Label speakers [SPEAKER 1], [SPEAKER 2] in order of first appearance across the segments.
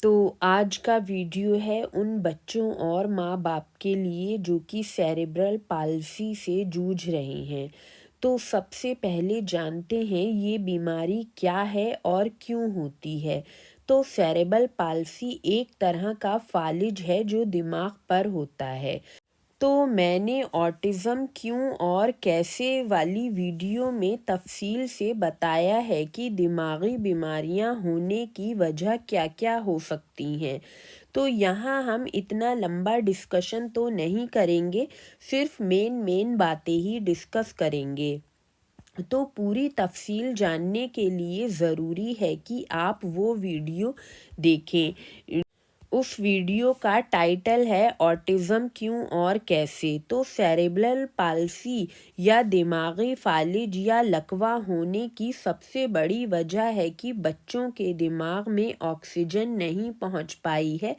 [SPEAKER 1] तो आज का वीडियो है उन बच्चों और माँ बाप के लिए जो कि सेरेब्रल पाल्सी से जूझ रहे हैं। तो सबसे पहले जानते हैं ये बीमारी क्या है और क्यों होती है। तो सेरेब्रल पाल्सी एक तरह का फालिज है जो दिमाग पर होता है। तो मैंने ऑटिज़म क्यों और कैसे वाली वीडियो में तफसील से बताया है कि दिमागी बीमारियां होने की वजह क्या-क्या हो सकती हैं। तो यहाँ हम इतना लंबा डिस्कशन तो नहीं करेंगे, सिर्फ मेन बातें ही डिस्कस करेंगे। तो पूरी तफसील जानने के लिए ज़रूरी है कि आप वो वीडियो देखें। उस वीडियो का टाइटल है ऑटिज़म क्यों और कैसे। तो सेरेब्रल पाल्सी या दिमागी फालिज या लकवा होने की सबसे बड़ी वजह है कि बच्चों के दिमाग में ऑक्सीजन नहीं पहुंच पाई है,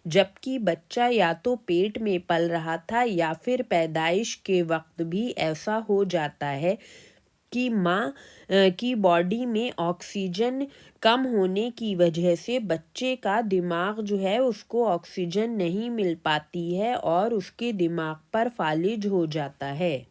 [SPEAKER 1] जबकि बच्चा या तो पेट में पल रहा था या फिर पैदाइश के वक्त भी ऐसा हो जाता है कि माँ की बॉडी में ऑक्सीजन कम होने की वजह से बच्चे का दिमाग जो है उसको ऑक्सीजन नहीं मिल पाती है और उसके दिमाग पर फालिज हो जाता है।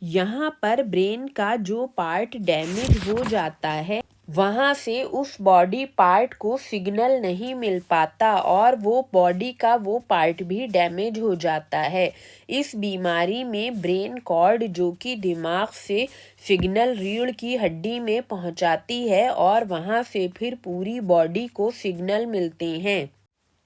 [SPEAKER 1] यहाँ पर ब्रेन का जो पार्ट डैमेज हो जाता है वहाँ से उस बॉडी पार्ट को सिग्नल नहीं मिल पाता और वो बॉडी का वो पार्ट भी डैमेज हो जाता है। इस बीमारी में ब्रेन कॉर्ड जो कि दिमाग से सिग्नल रीढ़ की हड्डी में पहुँचाती है और वहाँ से फिर पूरी बॉडी को सिग्नल मिलते हैं।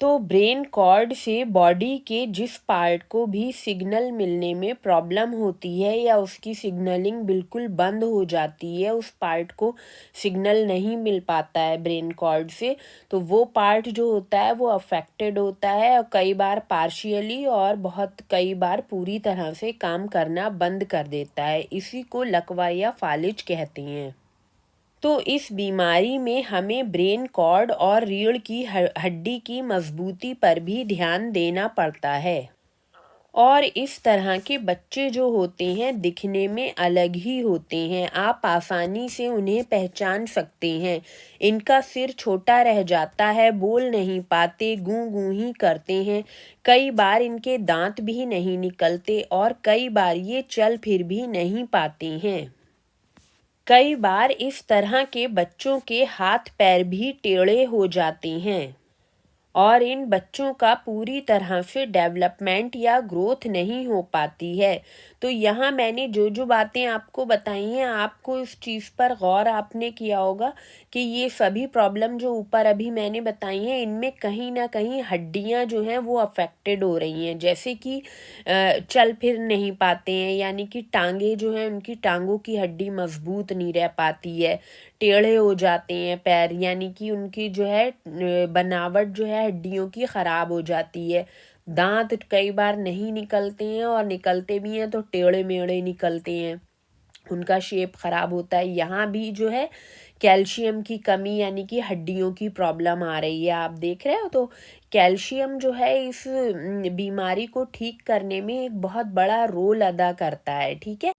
[SPEAKER 1] तो ब्रेन कॉर्ड से बॉडी के जिस पार्ट को भी सिग्नल मिलने में प्रॉब्लम होती है या उसकी सिग्नलिंग बिल्कुल बंद हो जाती है, उस पार्ट को सिग्नल नहीं मिल पाता है ब्रेन कॉर्ड से, तो वो पार्ट जो होता है वो अफेक्टेड होता है और कई बार पार्शियली और बहुत कई बार पूरी तरह से काम करना बंद कर देता है। इसी को लकवा या फालिज कहते हैं। तो इस बीमारी में हमें ब्रेन कॉर्ड और रीढ़ की हड्डी की मजबूती पर भी ध्यान देना पड़ता है। और इस तरह के बच्चे जो होते हैं दिखने में अलग ही होते हैं, आप आसानी से उन्हें पहचान सकते हैं। इनका सिर छोटा रह जाता है, बोल नहीं पाते, गूं गूं ही करते हैं। कई बार इनके दांत भी नहीं निकलते और कई बार ये चल फिर भी नहीं पाते हैं। कई बार इस तरह के बच्चों के हाथ पैर भी टेढ़े हो जाते हैं और इन बच्चों का पूरी तरह से डेवलपमेंट या ग्रोथ नहीं हो पाती है। तो यहाँ मैंने जो जो बातें आपको बताई हैं, आपको इस चीज़ पर गौर आपने किया होगा कि ये सभी प्रॉब्लम जो ऊपर अभी मैंने बताई हैं इनमें कहीं ना कहीं हड्डियाँ जो हैं वो अफेक्टेड हो रही हैं। जैसे कि चल फिर नहीं पाते हैं, यानी कि टांगे जो हैं उनकी टांगों की हड्डी मजबूत नहीं रह पाती है, टेढ़े हो जाते हैं पैर, यानी कि उनकी जो है बनावट जो है हड्डियों की ख़राब हो जाती है। दांत कई बार नहीं निकलते हैं और निकलते भी हैं तो टेढ़े मेढ़े निकलते हैं, उनका शेप ख़राब होता है। यहाँ भी जो है कैल्शियम की कमी यानी कि हड्डियों की प्रॉब्लम आ रही है, आप देख रहे हो। तो कैल्शियम जो है इस बीमारी को ठीक करने में एक बहुत बड़ा रोल अदा करता है, ठीक है।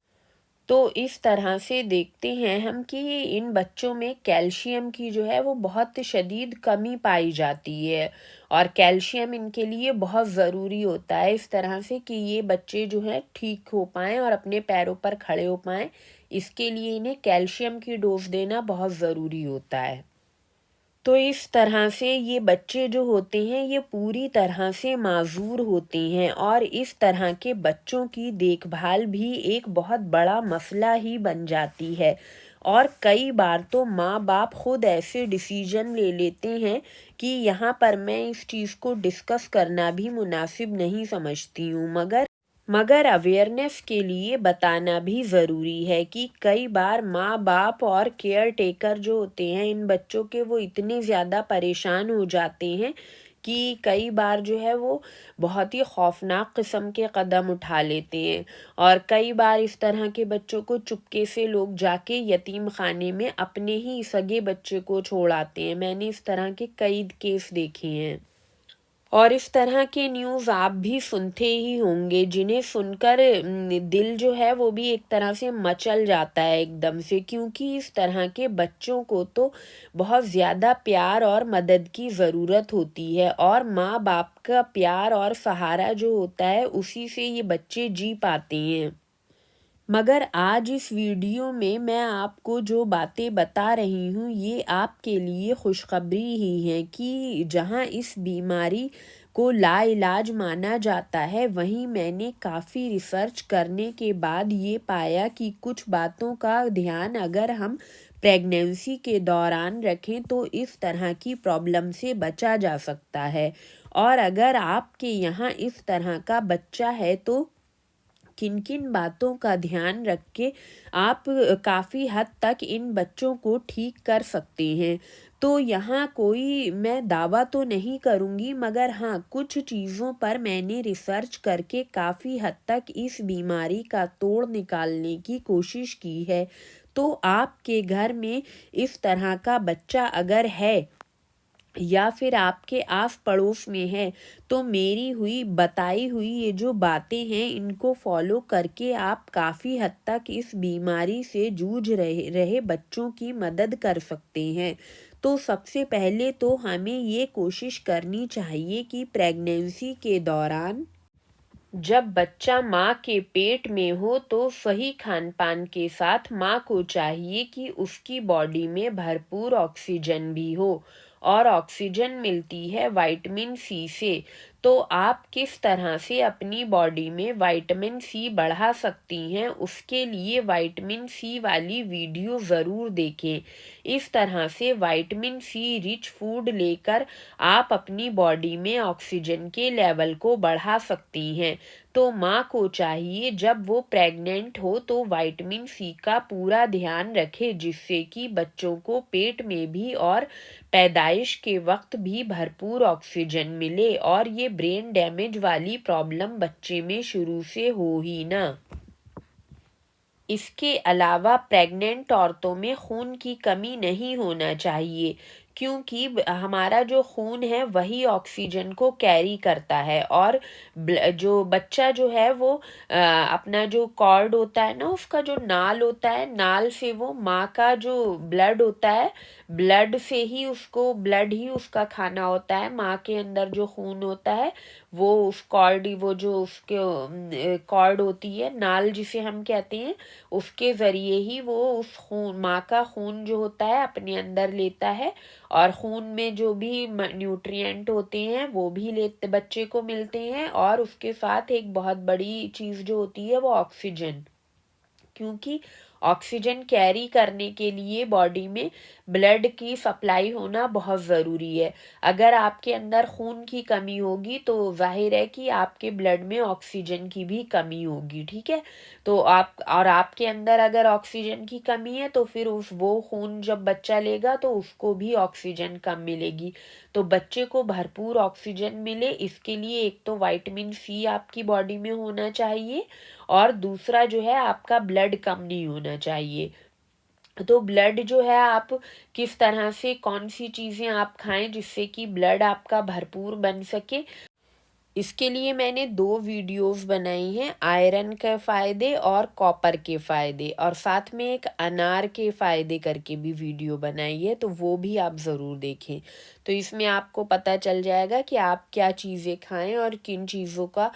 [SPEAKER 1] तो इस तरह से देखते हैं हम कि इन बच्चों में कैल्शियम की जो है वो बहुत शदीद कमी पाई जाती है और कैल्शियम इनके लिए बहुत ज़रूरी होता है, इस तरह से कि ये बच्चे जो हैं ठीक हो पाएँ और अपने पैरों पर खड़े हो पाएँ। इसके लिए इन्हें कैल्शियम की डोज देना बहुत ज़रूरी होता है। तो इस तरह से ये बच्चे जो होते हैं ये पूरी तरह से माजूर होते हैं और इस तरह के बच्चों की देखभाल भी एक बहुत बड़ा मसला ही बन जाती है। और कई बार तो माँ बाप खुद ऐसे डिसीजन ले लेते हैं कि यहाँ पर मैं इस चीज़ को डिस्कस करना भी मुनासिब नहीं समझती हूँ, मगर अवेयरनेस के लिए बताना भी ज़रूरी है कि कई बार माँ बाप और केयर टेकर जो होते हैं इन बच्चों के वो इतने ज़्यादा परेशान हो जाते हैं कि कई बार जो है वो बहुत ही खौफनाक किस्म के कदम उठा लेते हैं और कई बार इस तरह के बच्चों को चुपके से लोग जाके यतीम खाने में अपने ही सगे बच्चे को छोड़ आते हैं। मैंने इस तरह के कई केस देखे हैं। और इस तरह के न्यूज़ आप भी सुनते ही होंगे, जिन्हें सुनकर दिल जो है वो भी एक तरह से मचल जाता है एकदम से, क्योंकि इस तरह के बच्चों को तो बहुत ज़्यादा प्यार और मदद की ज़रूरत होती है, और माँ बाप का प्यार और सहारा जो होता है उसी से ये बच्चे जी पाते हैं। मगर आज इस वीडियो में मैं आपको जो बातें बता रही हूँ ये आपके लिए खुशखबरी ही है कि जहाँ इस बीमारी को लाइलाज माना जाता है, वहीं मैंने काफ़ी रिसर्च करने के बाद ये पाया कि कुछ बातों का ध्यान अगर हम प्रेगनेंसी के दौरान रखें तो इस तरह की प्रॉब्लम से बचा जा सकता है। और अगर आपके यहाँ इस तरह का बच्चा है तो किन किन बातों का ध्यान रख के आप काफ़ी हद तक इन बच्चों को ठीक कर सकते हैं। तो यहाँ कोई मैं दावा तो नहीं करूँगी, मगर हाँ कुछ चीज़ों पर मैंने रिसर्च करके काफ़ी हद तक इस बीमारी का तोड़ निकालने की कोशिश की है। तो आपके घर में इस तरह का बच्चा अगर है या फिर आपके आस पड़ोस में है, तो मेरी हुई बताई हुई ये जो बातें हैं इनको फॉलो करके आप काफ़ी हद तक इस बीमारी से जूझ रहे रहे बच्चों की मदद कर सकते हैं। तो सबसे पहले तो हमें ये कोशिश करनी चाहिए कि प्रेगनेंसी के दौरान जब बच्चा माँ के पेट में हो तो सही खान पान के साथ माँ को चाहिए कि उसकी बॉडी में भरपूर ऑक्सीजन भी हो, और ऑक्सीजन मिलती है विटामिन सी से। तो आप किस तरह से अपनी बॉडी में विटामिन सी बढ़ा सकती हैं उसके लिए विटामिन सी वाली वीडियो ज़रूर देखें। इस तरह से विटामिन सी रिच फूड लेकर आप अपनी बॉडी में ऑक्सीजन के लेवल को बढ़ा सकती हैं। तो माँ को चाहिए जब वो प्रेग्नेंट हो तो विटामिन सी का पूरा ध्यान रखे, जिससे कि बच्चों को पेट में भी और पैदाइश के वक्त भी भरपूर ऑक्सीजन मिले, और ये ब्रेन डैमेज वाली प्रॉब्लम बच्चे में शुरू से हो ही ना। इसके अलावा प्रेग्नेंट औरतों में खून की कमी नहीं होना चाहिए, क्योंकि हमारा जो खून है वही ऑक्सीजन को कैरी करता है, और जो बच्चा जो है वो अपना जो कॉर्ड होता है ना, उसका जो नाल होता है, नाल से वो माँ का जो ब्लड होता है, ब्लड से ही उसको ब्लड ही उसका खाना होता है। माँ के अंदर जो खून होता है वो उस कॉर्ड, वो जो उसके कॉर्ड होती है, नाल जिसे हम कहते हैं, उसके ज़रिए ही वो उस खून, माँ का खून जो होता है अपने अंदर लेता है, और खून में जो भी न्यूट्रिएंट होते हैं वो भी लेते बच्चे को मिलते हैं, और उसके साथ एक बहुत बड़ी चीज़ जो होती है वो ऑक्सीजन, क्योंकि ऑक्सीजन कैरी करने के लिए बॉडी में ब्लड की सप्लाई होना बहुत ज़रूरी है। अगर आपके अंदर खून की कमी होगी तो जाहिर है कि आपके ब्लड में ऑक्सीजन की भी कमी होगी, ठीक है। तो आपके अंदर अगर ऑक्सीजन की कमी है तो फिर वो खून जब बच्चा लेगा तो उसको भी ऑक्सीजन कम मिलेगी। तो बच्चे को भरपूर ऑक्सीजन मिले इसके लिए एक तो विटामिन सी आपकी बॉडी में होना चाहिए, और दूसरा जो है आपका ब्लड कम नहीं होना चाहिए। तो ब्लड जो है आप किस तरह से, कौन सी चीज़ें आप खाएं जिससे कि ब्लड आपका भरपूर बन सके, इसके लिए मैंने 2 वीडियोस बनाई हैं, आयरन के फ़ायदे और कॉपर के फ़ायदे, और साथ में एक अनार के फ़ायदे करके भी वीडियो बनाई है, तो वो भी आप ज़रूर देखें। तो इसमें आपको पता चल जाएगा कि आप क्या चीज़ें खाएं और किन चीज़ों का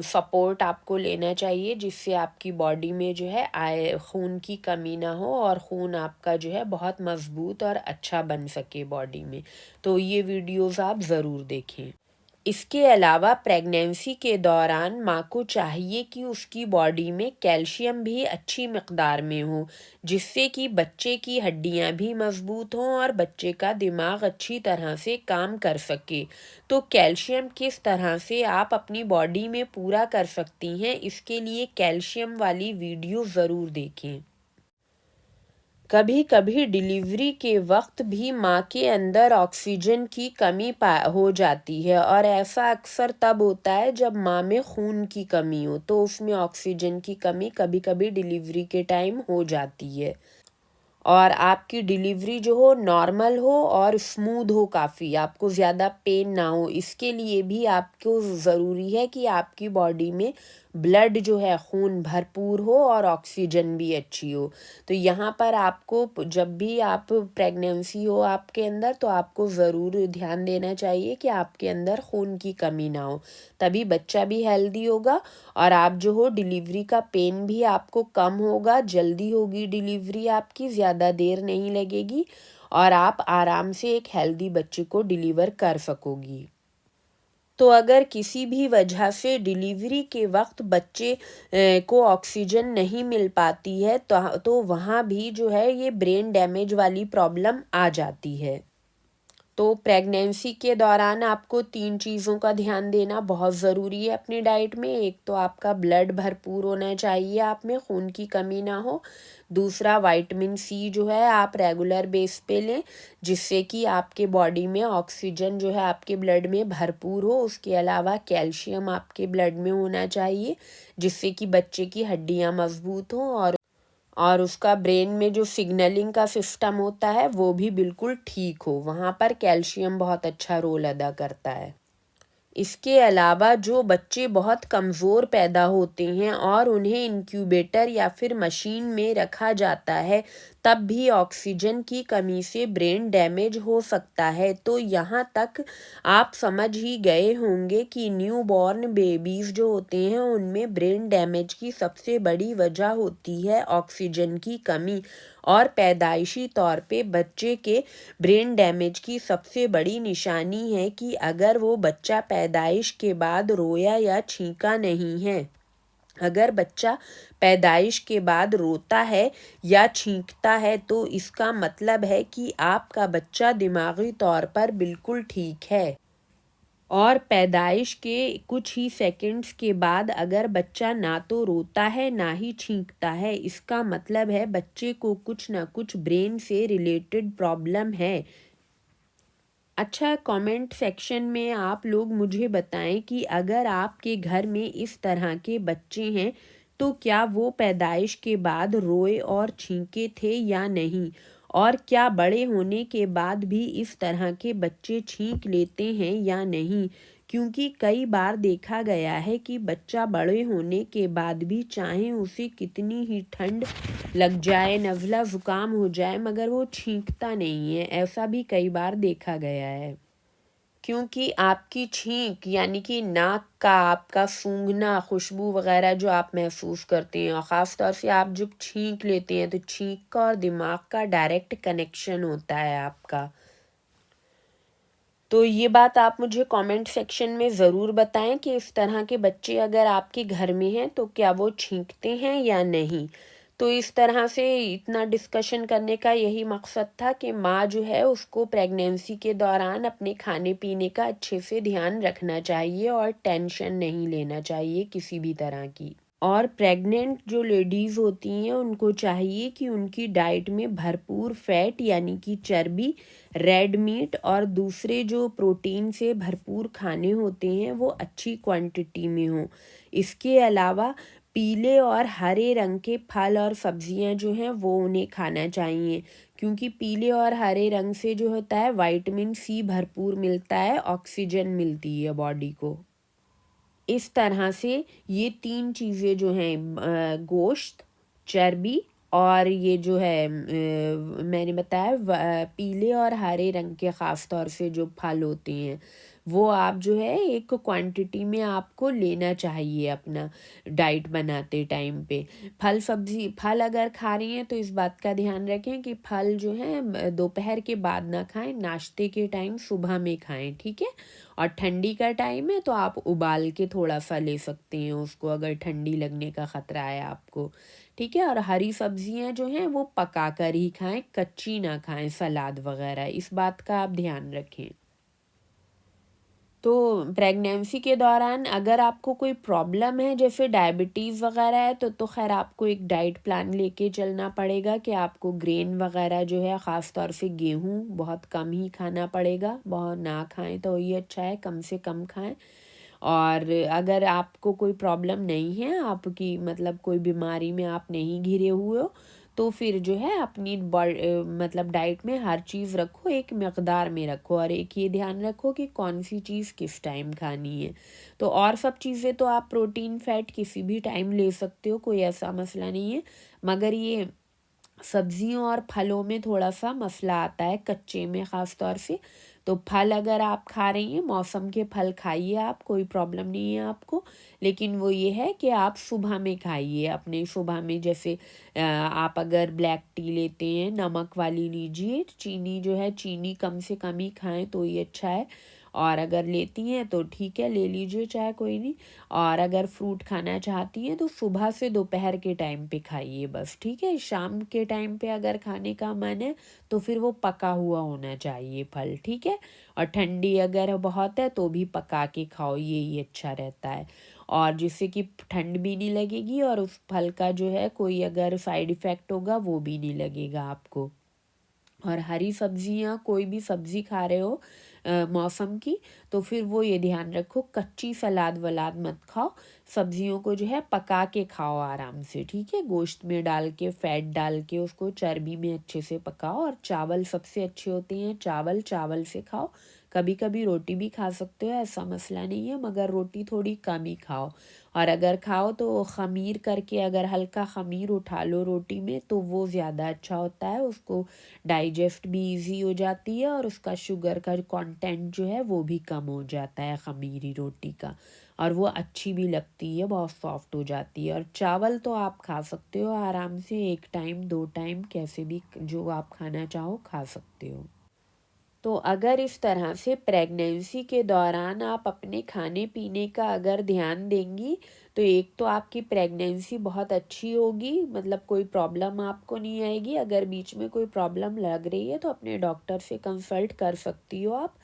[SPEAKER 1] सपोर्ट आपको लेना चाहिए, जिससे आपकी बॉडी में जो है खून की कमी ना हो और खून आपका जो है बहुत मज़बूत और अच्छा बन सके बॉडी में। तो ये वीडियोस आप ज़रूर देखें। इसके अलावा प्रेगनेंसी के दौरान माँ को चाहिए कि उसकी बॉडी में कैल्शियम भी अच्छी मिकदार में हो, जिससे कि बच्चे की हड्डियाँ भी मजबूत हों और बच्चे का दिमाग अच्छी तरह से काम कर सके। तो कैल्शियम किस तरह से आप अपनी बॉडी में पूरा कर सकती हैं, इसके लिए कैल्शियम वाली वीडियो ज़रूर देखें। कभी कभी डिलीवरी के वक्त भी माँ के अंदर ऑक्सीजन की कमी हो जाती है, और ऐसा अक्सर तब होता है जब माँ में खून की कमी हो, तो उसमें ऑक्सीजन की कमी कभी कभी डिलीवरी के टाइम हो जाती है। और आपकी डिलीवरी जो हो नॉर्मल हो और स्मूथ हो, काफ़ी आपको ज़्यादा पेन ना हो। इसके लिए भी आपको ज़रूरी है कि आपकी बॉडी में ब्लड जो है, खून भरपूर हो और ऑक्सीजन भी अच्छी हो। तो यहाँ पर आपको जब भी आप प्रेगनेंसी हो आपके अंदर, तो आपको ज़रूर ध्यान देना चाहिए कि आपके अंदर खून की कमी ना हो, तभी बच्चा भी हेल्दी होगा और आप जो हो डिलीवरी का पेन भी आपको कम होगा, जल्दी होगी डिलीवरी आपकी, ज़्यादा देर नहीं लगेगी और आप आराम से एक हेल्दी बच्चे को डिलीवर कर सकोगी। तो अगर किसी भी वजह से डिलीवरी के वक्त बच्चे को ऑक्सीजन नहीं मिल पाती है, तो वहाँ भी जो है ये ब्रेन डैमेज वाली प्रॉब्लम आ जाती है। तो प्रेगनेंसी के दौरान आपको 3 चीज़ों का ध्यान देना बहुत ज़रूरी है अपनी डाइट में। एक तो आपका ब्लड भरपूर होना चाहिए, आप में खून की कमी ना हो। दूसरा, विटामिन सी जो है आप रेगुलर बेस पे लें, जिससे कि आपके बॉडी में ऑक्सीजन जो है आपके ब्लड में भरपूर हो। उसके अलावा कैल्शियम आपके ब्लड में होना चाहिए, जिससे कि बच्चे की हड्डियाँ मजबूत हों और उसका ब्रेन में जो सिग्नलिंग का सिस्टम होता है वो भी बिल्कुल ठीक हो। वहाँ पर कैल्शियम बहुत अच्छा रोल अदा करता है। इसके अलावा जो बच्चे बहुत कमज़ोर पैदा होते हैं और उन्हें इंक्यूबेटर या फिर मशीन में रखा जाता है, तब भी ऑक्सीजन की कमी से ब्रेन डैमेज हो सकता है। तो यहाँ तक आप समझ ही गए होंगे कि न्यू बॉर्न बेबीज़ जो होते हैं उनमें ब्रेन डैमेज की सबसे बड़ी वजह होती है ऑक्सीजन की कमी, और पैदाइशी तौर पे बच्चे के ब्रेन डैमेज की सबसे बड़ी निशानी है कि अगर वो बच्चा पैदाइश के बाद रोया या छींका नहीं है। अगर बच्चा पैदाइश के बाद रोता है या छींकता है, तो इसका मतलब है कि आपका बच्चा दिमागी तौर पर बिल्कुल ठीक है। और पैदाइश के कुछ ही सेकंड्स के बाद अगर बच्चा ना तो रोता है ना ही छींकता है, इसका मतलब है बच्चे को कुछ ना कुछ ब्रेन से रिलेटेड प्रॉब्लम है। अच्छा, कमेंट सेक्शन में आप लोग मुझे बताएं कि अगर आपके घर में इस तरह के बच्चे हैं, तो क्या वो पैदाइश के बाद रोए और छींके थे या नहीं, और क्या बड़े होने के बाद भी इस तरह के बच्चे छींक लेते हैं या नहीं। क्योंकि कई बार देखा गया है कि बच्चा बड़े होने के बाद भी, चाहे उसे कितनी ही ठंड लग जाए, नज़ला ज़ुकाम हो जाए, मगर वो छींकता नहीं है। ऐसा भी कई बार देखा गया है। क्योंकि आपकी छींक यानी कि नाक का आपका सूंघना, खुशबू वगैरह जो आप महसूस करते हैं, और ख़ास तौर से आप जब छींक लेते हैं, तो छींक का और दिमाग का डायरेक्ट कनेक्शन होता है आपका। तो ये बात आप मुझे कमेंट सेक्शन में ज़रूर बताएं कि इस तरह के बच्चे अगर आपके घर में हैं, तो क्या वो छींकते हैं या नहीं। तो इस तरह से इतना डिस्कशन करने का यही मकसद था कि माँ जो है उसको प्रेगनेंसी के दौरान अपने खाने पीने का अच्छे से ध्यान रखना चाहिए और टेंशन नहीं लेना चाहिए किसी भी तरह की। और प्रेग्नेंट जो लेडीज़ होती हैं उनको चाहिए कि उनकी डाइट में भरपूर फैट यानी कि चर्बी, रेड मीट और दूसरे जो प्रोटीन से भरपूर खाने होते हैं वो अच्छी क्वांटिटी में हों। इसके अलावा पीले और हरे रंग के फल और सब्जियां जो हैं वो उन्हें खाना चाहिए, क्योंकि पीले और हरे रंग से जो होता है विटामिन सी भरपूर मिलता है, ऑक्सीजन मिलती है बॉडी को। इस तरह से ये 3 चीज़ें जो हैं, गोश्त, चर्बी और ये जो है मैंने बताया पीले और हरे रंग के ख़ास तौर से जो फल होते हैं, वो आप जो है एक क्वांटिटी में आपको लेना चाहिए अपना डाइट बनाते टाइम पे। फल अगर खा रही हैं तो इस बात का ध्यान रखें कि फल जो हैं दोपहर के बाद ना खाएं, नाश्ते के टाइम सुबह में खाएं, ठीक है। और ठंडी का टाइम है तो आप उबाल के थोड़ा सा ले सकते हैं उसको, अगर ठंडी लगने का ख़तरा है आपको, ठीक है। और हरी सब्जियां जो हैं वो पका कर ही खाएं, कच्ची ना खाएं, सलाद वगैरह, इस बात का आप ध्यान रखें। तो प्रेगनेंसी के दौरान अगर आपको कोई प्रॉब्लम है जैसे डायबिटीज़ वगैरह है, तो खैर आपको एक डाइट प्लान लेके चलना पड़ेगा कि आपको ग्रेन वगैरह जो है, ख़ास तौर से गेहूँ बहुत कम ही खाना पड़ेगा, बहुत ना खाएं तो ये अच्छा है, कम से कम खाएं। और अगर आपको कोई प्रॉब्लम नहीं है, आपकी मतलब कोई बीमारी में आप नहीं घिरे हुए हो, तो फिर जो है अपनी मतलब डाइट में हर चीज़ रखो, एक मकदार में रखो, और एक ये ध्यान रखो कि कौन सी चीज़ किस टाइम खानी है। तो और सब चीज़ें तो आप प्रोटीन फैट किसी भी टाइम ले सकते हो, कोई ऐसा मसला नहीं है। मगर ये सब्जियों और फलों में थोड़ा सा मसला आता है, कच्चे में ख़ास तौर से। तो फल अगर आप खा रही हैं, मौसम के फल खाइए आप, कोई प्रॉब्लम नहीं है आपको। लेकिन वो ये है कि आप सुबह में खाइए, अपने सुबह में जैसे आप अगर ब्लैक टी लेते हैं नमक वाली लीजिए, चीनी जो है चीनी कम से कम ही खाएं तो ये अच्छा है। और अगर लेती हैं तो ठीक है, ले लीजिए चाहे, कोई नहीं। और अगर फ्रूट खाना चाहती हैं तो सुबह से दोपहर के टाइम पे खाइए बस, ठीक है। शाम के टाइम पे अगर खाने का मन है तो फिर वो पका हुआ होना चाहिए फल, ठीक है। और ठंडी अगर बहुत है तो भी पका के खाओ, यही अच्छा रहता है। और जिससे कि ठंड भी नहीं लगेगी और उस फल का जो है कोई अगर साइड इफ़ेक्ट होगा वो भी नहीं लगेगा आपको। और हरी सब्जियां, कोई भी सब्जी खा रहे हो मौसम की, तो फिर वो ये ध्यान रखो कच्ची सलाद वलाद मत खाओ। सब्जियों को जो है पका के खाओ आराम से, ठीक है। गोश्त में डाल के, फैट डाल के, उसको चर्बी में अच्छे से पकाओ। और चावल सबसे अच्छे होते हैं, चावल चावल से खाओ। कभी कभी रोटी भी खा सकते हो, ऐसा मसला नहीं है, मगर रोटी थोड़ी कम ही खाओ। और अगर खाओ तो ख़मीर करके, अगर हल्का ख़मीर उठा लो रोटी में तो वो ज़्यादा अच्छा होता है, उसको डाइजेस्ट भी इजी हो जाती है और उसका शुगर का कंटेंट जो है वो भी कम हो जाता है खमीरी रोटी का। और वो अच्छी भी लगती है, बहुत सॉफ्ट हो जाती है। और चावल तो आप खा सकते हो आराम से, एक टाइम दो टाइम कैसे भी जो आप खाना चाहो खा सकते हो। तो अगर इस तरह से प्रेगनेंसी के दौरान आप अपने खाने पीने का अगर ध्यान देंगी तो एक तो आपकी प्रेगनेंसी बहुत अच्छी होगी, मतलब कोई प्रॉब्लम आपको नहीं आएगी। अगर बीच में कोई प्रॉब्लम लग रही है तो अपने डॉक्टर से कंसल्ट कर सकती हो आप।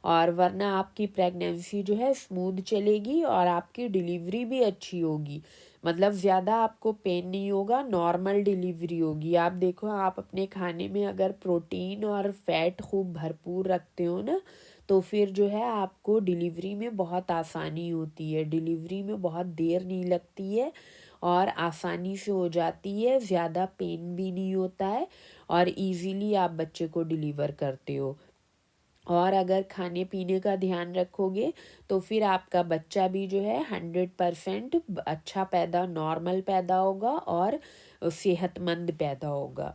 [SPEAKER 1] और वरना आपकी प्रेगनेंसी जो है स्मूथ चलेगी और आपकी डिलीवरी भी अच्छी होगी, मतलब ज़्यादा आपको पेन नहीं होगा, नॉर्मल डिलीवरी होगी। आप देखो, आप अपने खाने में अगर प्रोटीन और फैट खूब भरपूर रखते हो ना, तो फिर जो है आपको डिलीवरी में बहुत आसानी होती है, डिलीवरी में बहुत देर नहीं लगती है और आसानी से हो जाती है, ज़्यादा पेन भी नहीं होता है और इजीली आप बच्चे को डिलीवर करते हो। और अगर खाने पीने का ध्यान रखोगे तो फिर आपका बच्चा भी जो है 100% अच्छा पैदा, नॉर्मल पैदा होगा और सेहतमंद पैदा होगा।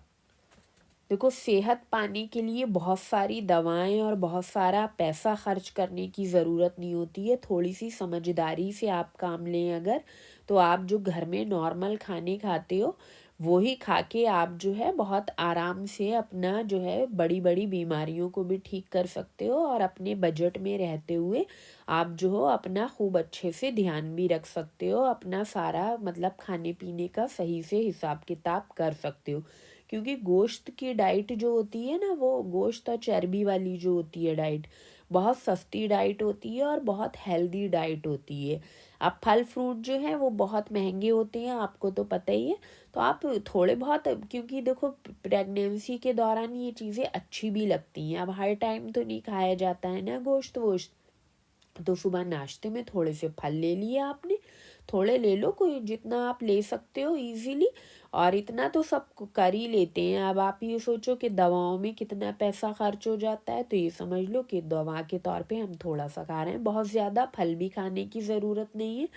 [SPEAKER 1] देखो, सेहत पाने के लिए बहुत सारी दवाएं और बहुत सारा पैसा खर्च करने की ज़रूरत नहीं होती है, थोड़ी सी समझदारी से आप काम लें अगर, तो आप जो घर में नॉर्मल खाने खाते हो वही खा के आप जो है बहुत आराम से अपना जो है बड़ी बड़ी बीमारियों को भी ठीक कर सकते हो और अपने बजट में रहते हुए आप जो हो अपना खूब अच्छे से ध्यान भी रख सकते हो, अपना सारा मतलब खाने पीने का सही से हिसाब किताब कर सकते हो। क्योंकि गोश्त की डाइट जो होती है ना, वो गोश्त और चर्बी वाली जो होती है डाइट, बहुत सस्ती डाइट होती है और बहुत हेल्दी डाइट होती है। अब फल फ्रूट जो है वो बहुत महंगे होते हैं, आपको तो पता ही है। तो आप थोड़े बहुत, क्योंकि देखो प्रेगनेंसी के दौरान ये चीज़ें अच्छी भी लगती हैं, अब हर टाइम तो नहीं खाया जाता है ना गोश्त वोश्त। तो सुबह नाश्ते में थोड़े से फल ले लिए आपने, थोड़े ले लो, कोई जितना आप ले सकते हो इजीली। और इतना तो सब कर ही लेते हैं। अब आप ये सोचो कि दवाओं में कितना पैसा खर्च हो जाता है, तो ये समझ लो कि दवा के तौर पे हम थोड़ा सा खा रहे हैं, बहुत ज़्यादा फल भी खाने की ज़रूरत नहीं है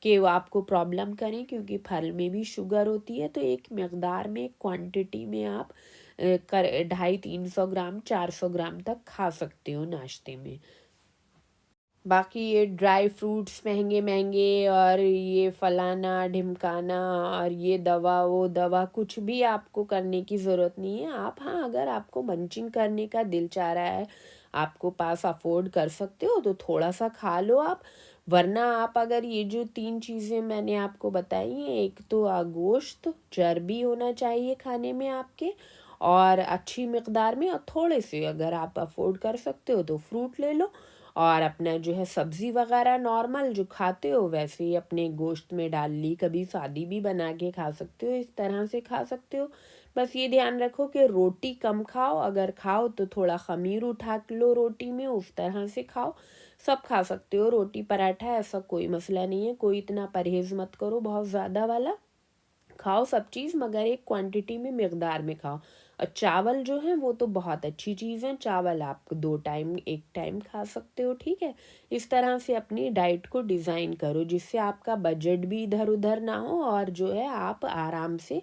[SPEAKER 1] कि वो आपको प्रॉब्लम करें, क्योंकि फल में भी शुगर होती है। तो एक मकदार में, क्वांटिटी में आप कर 250-300 ग्राम 400 ग्राम तक खा सकते हो नाश्ते में। बाकी ये ड्राई फ्रूट्स महंगे महंगे और ये फलाना ढिमकाना और ये दवा वो दवा, कुछ भी आपको करने की ज़रूरत नहीं है। आप, हाँ, अगर आपको मंचिंग करने का दिल चाह रहा है, आपको पास अफोर्ड कर सकते हो तो थोड़ा सा खा लो आप। वरना आप अगर ये जो 3 चीज़ें मैंने आपको बताई हैं, एक तो गोश्त, चर्बी होना चाहिए खाने में आपके और अच्छी मिकदार में, और थोड़े से अगर आप अफोर्ड कर सकते हो तो फ्रूट ले लो। और अपना जो है सब्ज़ी वगैरह नॉर्मल जो खाते हो वैसे ही अपने गोश्त में डाल ली, कभी सादी भी बना के खा सकते हो, इस तरह से खा सकते हो। बस ये ध्यान रखो कि रोटी कम खाओ, अगर खाओ तो थोड़ा ख़मीर उठा लो रोटी में, उस तरह से खाओ। सब खा सकते हो, रोटी पराठा, ऐसा कोई मसला नहीं है, कोई इतना परहेज़ मत करो बहुत ज़्यादा वाला। खाओ सब चीज़, मगर एक क्वांटिटी में, मिकदार में खाओ। और चावल जो है वो तो बहुत अच्छी चीज़ है, चावल आप 2 टाइम, 1 टाइम खा सकते हो, ठीक है। इस तरह से अपनी डाइट को डिज़ाइन करो जिससे आपका बजट भी इधर उधर ना हो, और जो है आप आराम से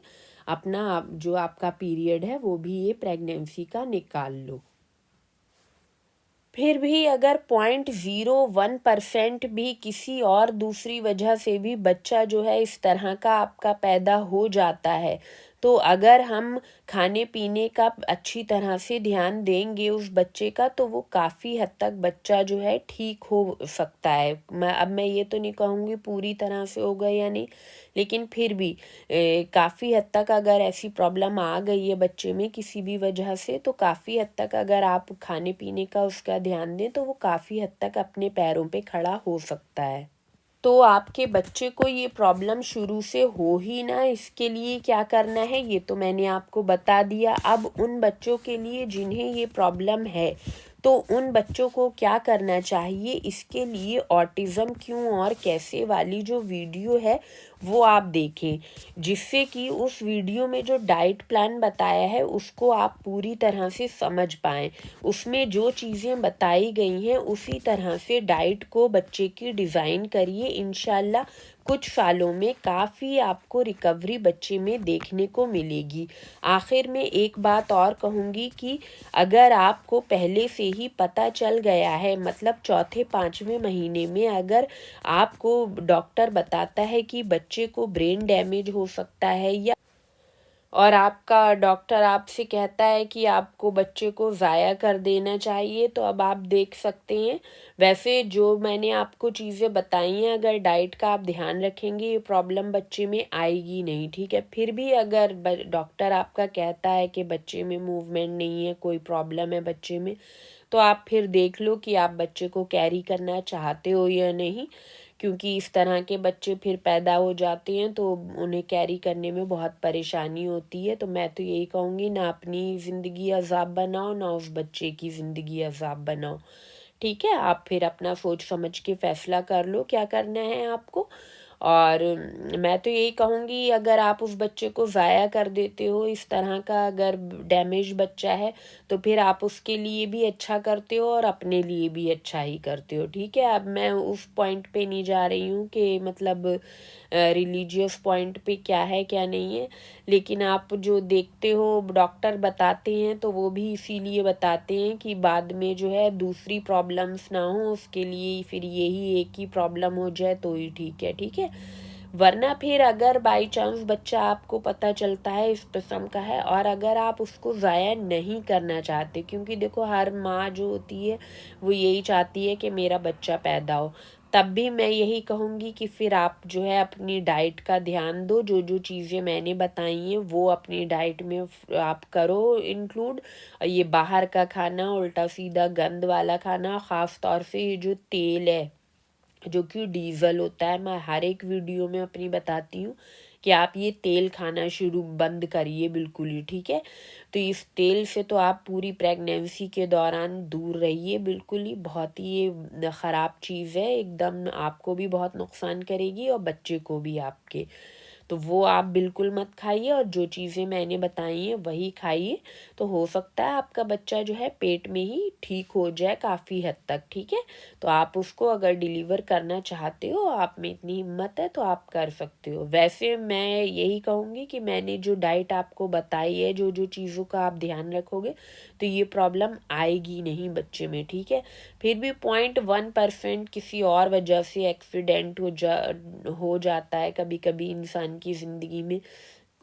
[SPEAKER 1] अपना जो आपका पीरियड है वो भी ये प्रेगनेंसी का निकाल लो। फिर भी अगर 0.01% भी किसी और दूसरी वजह से भी बच्चा जो है इस तरह का आपका पैदा हो जाता है, तो अगर हम खाने पीने का अच्छी तरह से ध्यान देंगे उस बच्चे का, तो वो काफ़ी हद तक बच्चा जो है ठीक हो सकता है। मैं ये तो नहीं कहूँगी पूरी तरह से होगा या नहीं, लेकिन फिर भी काफ़ी हद तक अगर ऐसी प्रॉब्लम आ गई है बच्चे में किसी भी वजह से, तो काफ़ी हद तक अगर आप खाने पीने का उसका ध्यान दें तो वो काफ़ी हद तक अपने पैरों पे खड़ा हो सकता है। तो आपके बच्चे को ये प्रॉब्लम शुरू से हो ही ना, इसके लिए क्या करना है ये तो मैंने आपको बता दिया। अब उन बच्चों के लिए जिन्हें ये प्रॉब्लम है, तो उन बच्चों को क्या करना चाहिए, इसके लिए ऑटिज़म क्यों और कैसे वाली जो वीडियो है वो आप देखें, जिससे कि उस वीडियो में जो डाइट प्लान बताया है उसको आप पूरी तरह से समझ पाएँ। उसमें जो चीज़ें बताई गई हैं उसी तरह से डाइट को बच्चे की डिज़ाइन करिए। इंशाल्लाह कुछ सालों में काफ़ी आपको रिकवरी बच्चे में देखने को मिलेगी। आखिर में एक बात और कहूँगी कि अगर आपको पहले से ही पता चल गया है, मतलब चौथे 5वें महीने में अगर आपको डॉक्टर बताता है कि बच्चे को ब्रेन डैमेज हो सकता है, या और आपका डॉक्टर आपसे कहता है कि आपको बच्चे को ज़ाया कर देना चाहिए, तो अब आप देख सकते हैं। वैसे जो मैंने आपको चीज़ें बताई हैं, अगर डाइट का आप ध्यान रखेंगे ये प्रॉब्लम बच्चे में आएगी नहीं, ठीक है। फिर भी अगर डॉक्टर आपका कहता है कि बच्चे में मूवमेंट नहीं है, कोई प्रॉब्लम है बच्चे में, तो आप फिर देख लो कि आप बच्चे को कैरी करना चाहते हो या नहीं, क्योंकि इस तरह के बच्चे फिर पैदा हो जाते हैं तो उन्हें कैरी करने में बहुत परेशानी होती है। तो मैं तो यही कहूँगी, ना अपनी ज़िंदगी अज़ाब बनाओ, ना उस बच्चे की ज़िंदगी अज़ाब बनाओ, ठीक है। आप फिर अपना सोच समझ के फ़ैसला कर लो क्या करना है आपको। और मैं तो यही कहूँगी, अगर आप उस बच्चे को ज़ाया कर देते हो, इस तरह का अगर डैमेज बच्चा है, तो फिर आप उसके लिए भी अच्छा करते हो और अपने लिए भी अच्छा ही करते हो, ठीक है। अब मैं उस पॉइंट पे नहीं जा रही हूँ कि मतलब रिलीजियस पॉइंट पे क्या है क्या नहीं है, लेकिन आप जो देखते हो डॉक्टर बताते हैं तो वो भी इसीलिए बताते हैं कि बाद में जो है दूसरी प्रॉब्लम्स ना हो, उसके लिए फिर यही एक ही प्रॉब्लम हो जाए तो ही ठीक है, ठीक है। वरना फिर अगर बाई चांस बच्चा आपको पता चलता है इस किस्म का है, और अगर आप उसको ज़ाया नहीं करना चाहते, क्योंकि देखो हर माँ जो होती है वो यही चाहती है कि मेरा बच्चा पैदा हो, तब भी मैं यही कहूँगी कि फिर आप जो है अपनी डाइट का ध्यान दो। जो जो चीज़ें मैंने बताई हैं वो अपनी डाइट में आप करो इंक्लूड। ये बाहर का खाना, उल्टा सीधा गंद वाला खाना, ख़ास तौर से ये जो तेल है जो कि डीजल होता है, मैं हर एक वीडियो में अपनी बताती हूँ कि आप ये तेल खाना शुरू बंद करिए बिल्कुल ही, ठीक है। तो इस तेल से तो आप पूरी प्रेगनेंसी के दौरान दूर रहिए बिल्कुल ही। बहुत ही ये ख़राब चीज़ है, एकदम आपको भी बहुत नुकसान करेगी और बच्चे को भी आपके। तो वो आप बिल्कुल मत खाइए, और जो चीज़ें मैंने बताई हैं वही खाइए। तो हो सकता है आपका बच्चा जो है पेट में ही ठीक हो जाए काफ़ी हद तक, ठीक है। तो आप उसको अगर डिलीवर करना चाहते हो, आप में इतनी हिम्मत है, तो आप कर सकते हो। वैसे मैं यही कहूँगी कि मैंने जो डाइट आपको बताई है, जो जो चीज़ों का आप ध्यान रखोगे, तो ये प्रॉब्लम आएगी नहीं बच्चे में, ठीक है। फिर भी 0.1% किसी और वजह से एक्सीडेंट हो जाता है, कभी कभी इंसान की ज़िंदगी में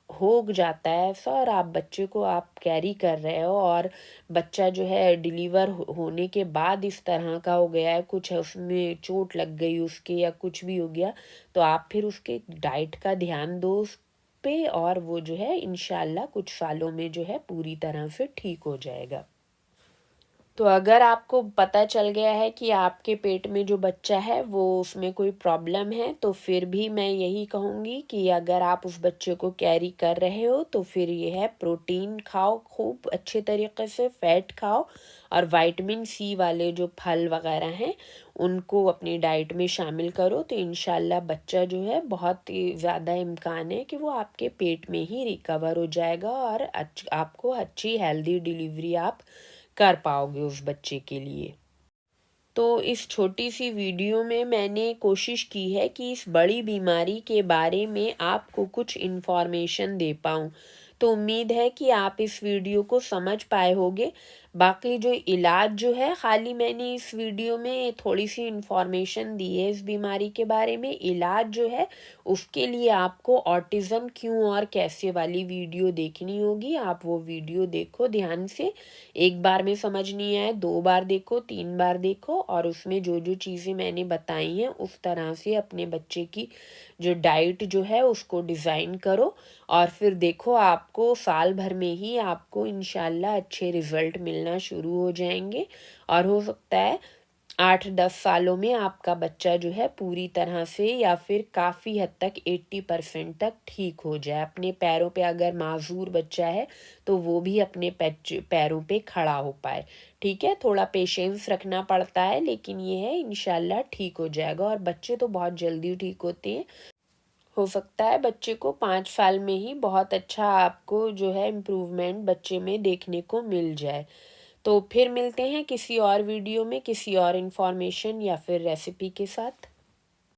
[SPEAKER 1] हो जाता है ऐसा, और आप बच्चे को आप कैरी कर रहे हो, और बच्चा जो है डिलीवर होने के बाद इस तरह का हो गया है, कुछ है उसमें चोट लग गई उसके या कुछ भी हो गया, तो आप फिर उसके डाइट का ध्यान दो उस पे, और वो जो है इंशाल्लाह कुछ सालों में जो है पूरी तरह से ठीक हो जाएगा। तो अगर आपको पता चल गया है कि आपके पेट में जो बच्चा है वो उसमें कोई प्रॉब्लम है, तो फिर भी मैं यही कहूँगी कि अगर आप उस बच्चे को कैरी कर रहे हो, तो फिर ये है प्रोटीन खाओ, खूब अच्छे तरीके से फैट खाओ, और विटामिन सी वाले जो फल वगैरह हैं उनको अपनी डाइट में शामिल करो, तो इंशाल्लाह बच्चा जो है बहुत ही ज़्यादा इम्कान है कि वो आपके पेट में ही रिकवर हो जाएगा और आपको अच्छी हेल्दी डिलीवरी आप कर पाओगे उस बच्चे के लिए। तो इस छोटी सी वीडियो में मैंने कोशिश की है कि इस बड़ी बीमारी के बारे में आपको कुछ इन्फॉर्मेशन दे पाऊँ। तो उम्मीद है कि आप इस वीडियो को समझ पाए होंगे। बाकी जो इलाज जो है, ख़ाली मैंने इस वीडियो में थोड़ी सी इन्फॉर्मेशन दी है इस बीमारी के बारे में। इलाज जो है उसके लिए आपको ऑटिज़म क्यों और कैसे वाली वीडियो देखनी होगी। आप वो वीडियो देखो ध्यान से, एक बार में समझ नहीं आए 2 बार देखो, 3 बार देखो, और उसमें जो जो चीज़ें मैंने बताई हैं उस तरह से अपने बच्चे की जो डाइट जो है उसको डिज़ाइन करो। और फिर देखो आपको साल भर में ही आपको इंशाल्लाह अच्छे रिज़ल्ट मिलना शुरू हो जाएंगे। और हो सकता है 8-10 सालों में आपका बच्चा जो है पूरी तरह से या फिर काफ़ी हद तक 80% तक ठीक हो जाए अपने पैरों पे। अगर माजूर बच्चा है तो वो भी अपने पैरों पे खड़ा हो पाए। ठीक है, थोड़ा पेशेंस रखना पड़ता है, लेकिन ये है इंशाल्लाह ठीक हो जाएगा। और बच्चे तो बहुत जल्दी ठीक होते हैं। हो सकता है बच्चे को 5 साल में ही बहुत अच्छा आपको जो है इम्प्रूवमेंट बच्चे में देखने को मिल जाए। तो फिर मिलते हैं किसी और वीडियो में किसी और इन्फॉर्मेशन या फिर रेसिपी के साथ।